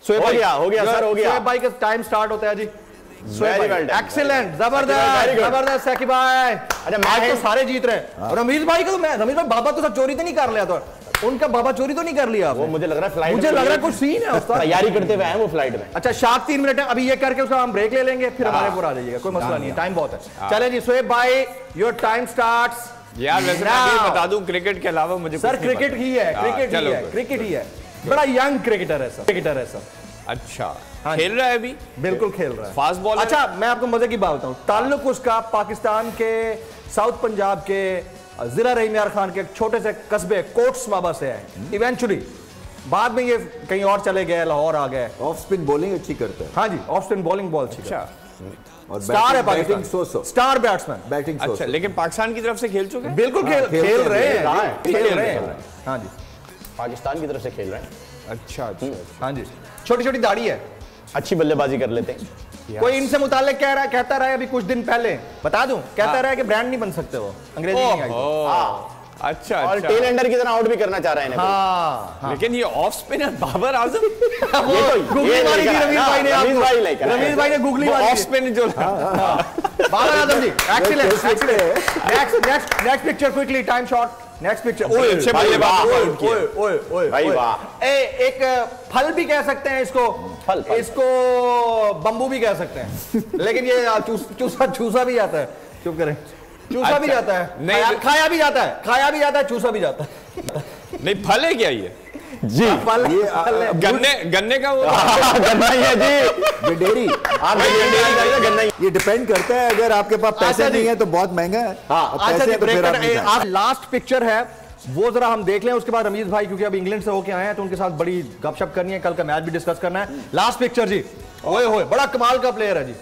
हो गया सर, हो गया। शोएब भाई का टाइम स्टार्ट होता है जी। एक्सीलेंट, जबरदस्त जबरदस्त साकिब भाई। अच्छा आज तो सारे जीत रहे हैं। रमीज भाई का तो रमीज भाई बाबा तो सब चोरी तो नहीं कर लिया, तो उनका बाबा चोरी तो नहीं कर लिया? वो मुझे लग रहा है फ्लाइट, मुझे लग रहा है कुछ सीन है उसका, तैयारी करते हुए आए वो फ्लाइट में। अच्छा 3 मिनट है, अभी ये करके उसका हम ब्रेक ले लेंगे, फिर हमारे ऊपर आ जाइएगा, कोई मसला नहीं है, टाइम बहुत है। चले जी शोएब भाई, योर टाइम स्टार्ट्स। यार वैसे मैं बता दूं क्रिकेट के अलावा मुझे सर क्रिकेट ही है, क्रिकेट ही है, बड़ा यंग क्रिकेटर है सर। अच्छा खेल रहा है अभी? बिल्कुल खेल रहा है, फास्ट बॉलर। अच्छा मैं आपको मजे की बात बताऊं, ताल्लुक उसका पाकिस्तान के साउथ पंजाब के जिला रहीम यार खान के एक छोटे से कस्बे कोटसमाबा से है। इवेंचुअली बाद में ये कहीं और चले गए, लाहौर आ गए। ऑफ स्पिन बॉलिंग अच्छी करता है। हाँ जी, ऑफ स्पिन बॉलिंग बॉल अच्छी। अच्छा, और स्टार है पाकिस्तान, स्टार बैट्समैन, बैटिंग। अच्छा लेकिन पाकिस्तान की तरफ से खेल चुके हैं? बिल्कुल खेल रहे हैं। हाँ जी पाकिस्तान की तरफ से खेल रहे हैं। अच्छा हाँ जी, छोटी छोटी दाढ़ी है, अच्छी बल्लेबाजी कर लेते हैं। कोई इनसे मुताल्लिक कहता रहा है अभी कुछ दिन पहले, बता दूं, कहता रहा है कि ब्रांड नहीं बन सकते वो, अंग्रेजी नहीं आई। अच्छा और टेल एंडर की तरह आउट भी करना चाह रहे हैं। हाँ, लेकिन ये off spinner Babar Azam googly मारी थी रमीज भाई ने, रमीज भाई ने गुगली मारी, ऑफ स्पिन जो बाबर आजम जी। Excellent. Next picture quickly, time shot. Next picture. भाई वाह, एक फल भी कह सकते हैं इसको, इसको बम्बू भी कह सकते हैं, लेकिन ये चूसा भी जाता है। चुप करें, चूसा भी जाता है, खाया भी जाता है, चूसा भी जाता है। नहीं फल है क्या ये? जी फल, गन्ने का वो गन्ना ही है जी, ये डेयरी। गन्ना। ये डिपेंड करता है, अगर आपके पास पैसे नहीं है तो बहुत महंगा है। आप लास्ट पिक्चर है वो जरा हम देख लें, उसके बाद रमीज भाई क्योंकि अब इंग्लैंड से होके आए हैं तो उनके साथ बड़ी गपशप करनी है, कल का मैच भी डिस्कस करना है। लास्ट पिक्चर जी, ओए होए बड़ा कमाल का प्लेयर है जी।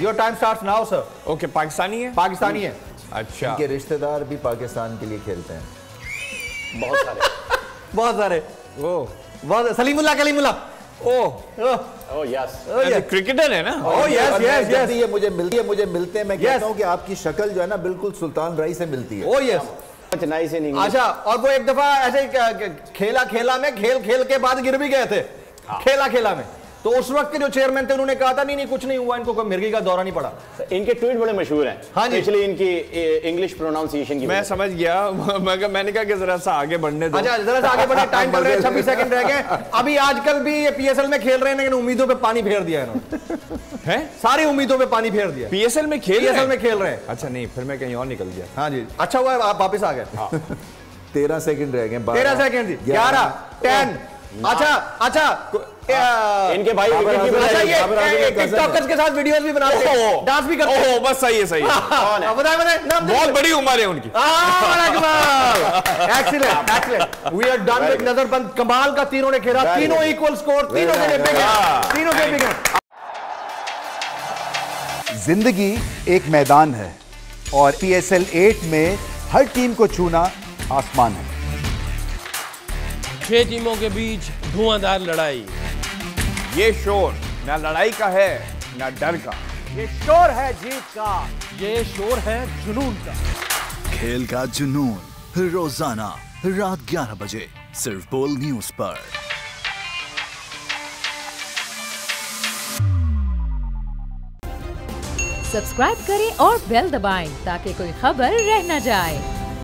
Your time starts now sir. Okay, Pakistani है? पाकिस्तानी है। अच्छा, इनके रिश्तेदार भी पाकिस्तान के लिए खेलते हैं, बहुत सारे। बहुत सलीमुल्लाह कलीमुल्लाह। क्रिकेटर है ना? यस, ये मुझे मिलते हैं, मैं कहता हूँ कि आपकी शक्ल जो है ना बिल्कुल सुल्तान राय से मिलती है। चेन्नई से नहीं। अच्छा, और वो एक दफा ऐसे खेला में खेल के बाद गिर भी गए थे, खेला में, तो उस वक्त के जो चेयरमैन थे उन्होंने कहा था नहीं कुछ नहीं हुआ, इनको कोई मिर्गी का दौरा नहीं पड़ा। इनके ट्वीट बड़े मशहूर हैं। हाँ जी, इसलिए इनकी इंग्लिश प्रोनाउंसिएशन की मैं समझ गया। मैंने कहा कि जरा सा आगे बढ़ने दो। अच्छा जरा सा आगे बढ़ने, टाइम चल रहा है, 26 सेकंड रह गए। अभी आजकल भी ये पीएसएल में खेल रहे हैं, लेकिन उम्मीदों पे पानी फेर दिया इन्होंने। है सारी उम्मीदों पे पानी फेर दिया। पीएसएल में खेल रहे हैं? अच्छा नहीं, फिर मैं कहीं और निकल गया। हाँ जी, अच्छा हुआ आप वापस आ गए। 13 सेकंड रह गए। 13 सेकंड जी, 11, 10। अच्छा इनके भाई अच्छा ये टिकटॉकर्स के साथ वीडियोस भी बनाते हैं, डांस भी करते हैं। बस सही है। बताए बहुत बड़ी उम्र है उनकी। Excellent. We are done with नजरबंद। कमाल का तीनों ने खेला, तीनों इक्वल स्कोर, तीनों के लिए जिंदगी एक मैदान है और PSL 8 में हर टीम को छूना आसमान है। 6 टीमों के बीच धुआंधार लड़ाई। ये शोर ना लड़ाई का है ना डर का, ये शोर है जीत का, ये शोर है जुनून का। खेल का जुनून रोजाना रात 11 बजे सिर्फ बोल न्यूज पर। सब्सक्राइब करें और बेल दबाएं ताकि कोई खबर रह न जाए।